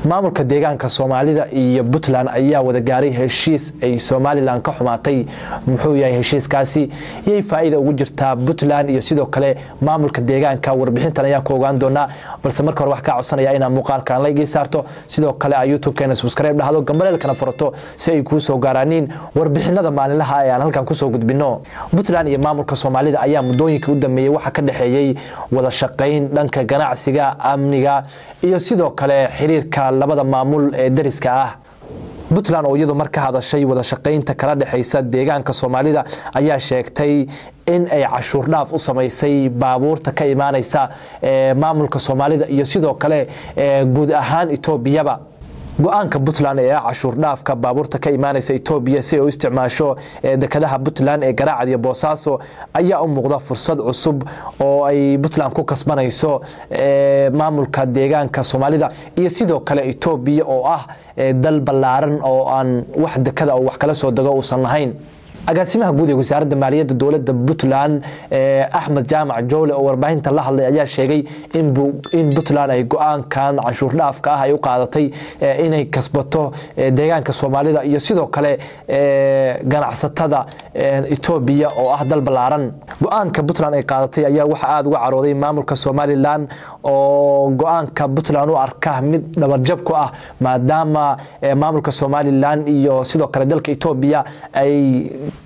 maamulka deegaanka Soomaalida iyo Puntland ayaa wada gaaray heshiis ay Somaliland ka xumaatay muxuu yahay heshiiskaasi iyo faa'iido ugu jirta Puntland iyo sidoo kale maamulka deegaanka warbixintan ayaa ku ogaan doona balse marka hore wax ka codsanaya in muuqaalkan la igeysarto sidoo kale ay YouTube-keena subscribe dhahdo gambalelkana furato si ay ku soo gaaraan warbixinada maalinlaha ah ee aan halkan ku soo gudbino Puntland iyo maamulka Soomaalida ayaa muddooyinkii u dambeeyay waxa ka dhaxeeyay wada shaqayn dhanka ganacsiga amniga iyo sidoo kale xiriirka labada maamul ee dariska ah Puntland oo iyadoo marka hadashay wada shaqaynta kala dhaxaysa deegaanka Soomaalida ayaa sheegtay in ay cashuur dhaaf u sameysay baabuurta ka imaanaysa maamulka Soomaalida iyo sidoo kale guud ahaan Itoobiya go'aanka Puntland ee cashuur dhaafka baabuurta ka imaanaysa Itoobiya si ay u isticmaasho dekadaha Puntland ee Garaacad iyo Boosaaso ayaa u muuqda fursad cusub oo ay Puntland ku kasbanayso maamulka deegaanka Soomaalida iyo sidoo kale Itoobiya oo ah dal ballaaran oo aan wax dekada oo wax kala soo dago uusan lahayn agaasimaha guud ee wasaaradda maaliyadda dawladda Puntland Ahmed Jaamac Joole oo warbaahinta la hadlay ayaa sheegay in Puntland ay go'aankan cashuur dhaafka ah ay u qaadatay inay kasbato deegaanka Soomaalida iyo sidoo kale ganacsatada Itoobiya oo ah dal ballaaran go'aanka Puntland ay qaadatay ayaa waxa aad uga carooday maamulka Somaliland oo go'aanka Puntland u arka mid dhabarjab ku ah maadaama maamulka Somaliland iyo sidoo kale dalka Itoobiya ay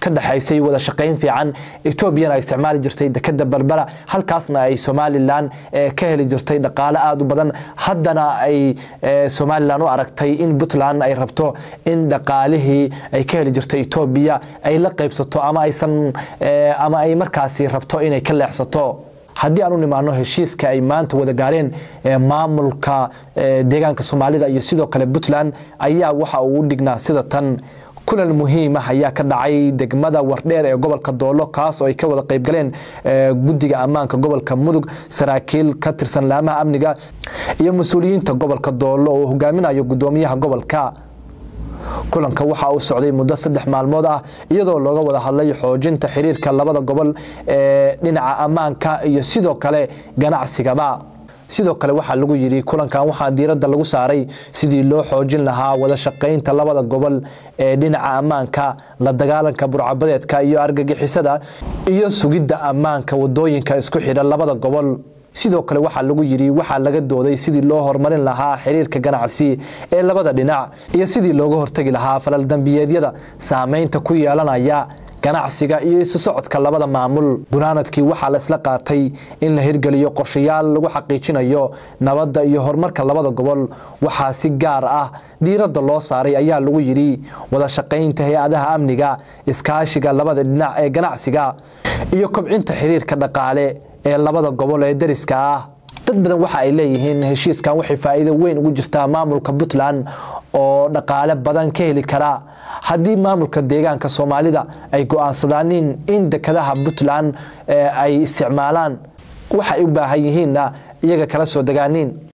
ka dhaxaysay wada shaqayn fiican Itoobiya ay isticmaali jirtay dekada Berbera halkaasna ay Somaliland ka heli jirtay dhaqaale aad u badan haddana ay Somaliland u aragtay in Puntland ay rabto in dhaqaalihii ay ka heli jirtay Itoobiya ay la qaybsato ama ay markaasi rabto inay ka leexsato haddii aanu nimaano heshiiska ay maanta wada gaareen maamulka deegaanka Soomaalida iyo sidoo kale Puntland ayaa waxa uu dhignaa sida tan kulan muhiim ah ayaa ka dhacay degmada Wardheer ee gobolka Doolo kaas oo ay ka wada qayb galeen guddiga ammaanka gobolka Mudug saraakiil ka tirsan laamaha amniga iyo mas'uuliyiinta gobolka Doolo oo hogaaminayo gudoomiyaha gobolka kulanka waxa uu socday muddo 3 maalmood ah iyadoo looga wada hadlay xoojinta xiriirka labada gobol ee dhinaca ammaanka iyo sidoo kale ganacsiga sidoo kale waxa lagu yiri kulankan waxa diiradda lagu saaray sidii loo xoojin lahaa wada shaqaynta labada gobol ee dhinaca ammaanka la dagaalanka burcabadeedka iyo argagixisada iyo sugidda ammaanka wadooyinka isku xidha labada gobol sidoo kale waxa lagu yiri waxa laga dooday sidii loo horumarin lahaa xiriirka ganacsi ee labada dhinac iyo sidii looga hortagi lahaa falal dambiyeedyada saameynta ku yeelanaya ganacsiga iyo isu socodka labada maamul gunaanadkii waxa la isla qaatay in la hirgeliyo qorshayaal lagu xaqiijinayo nabadda iyo horumarka labada gobol waxa si gaar ah diiradda loo saaray ayaa lagu yiri wada shaqaynta hay'adaha amniga iskaashiga labada dhinac ee ganacsiga iyo kobcinta xiriirka dhaqaale ee labada gobol ee dariska ah dad badan waxa ay leeyihiin heshiiskan waxay faa'iido weyn ugu jirtaa maamulka Puntland oo dhaqaale badan ka heli kara haddii maamulka deegaanka Soomaalida ay go'aansadaan in dekadaha Puntland ay isticmaalaan waxa ay u baahan yihiin iyaga kala soo dagaanin